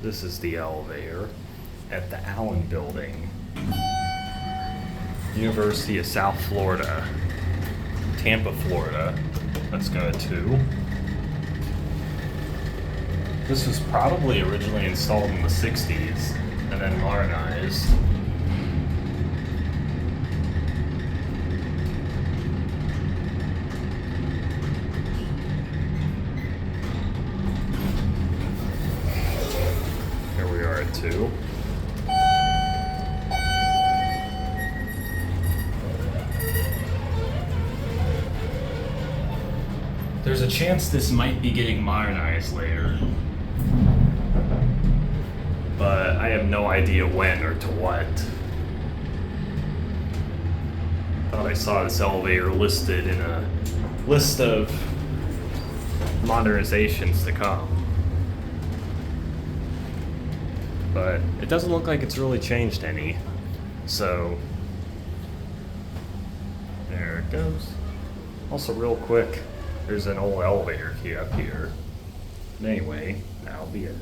This is the elevator at the Allen Building, University of South Florida, Tampa, Florida. Let's go to. This was probably originally installed in the 60s and then modernized. Here we are at 2. There's a chance this might be getting modernized later, but I have no idea when or to what. Thought I saw this elevator listed in a list of modernizations to come, but it doesn't look like it's really changed any. So there it goes. Also, real quick, there's an old elevator key up here. But anyway, that'll be it.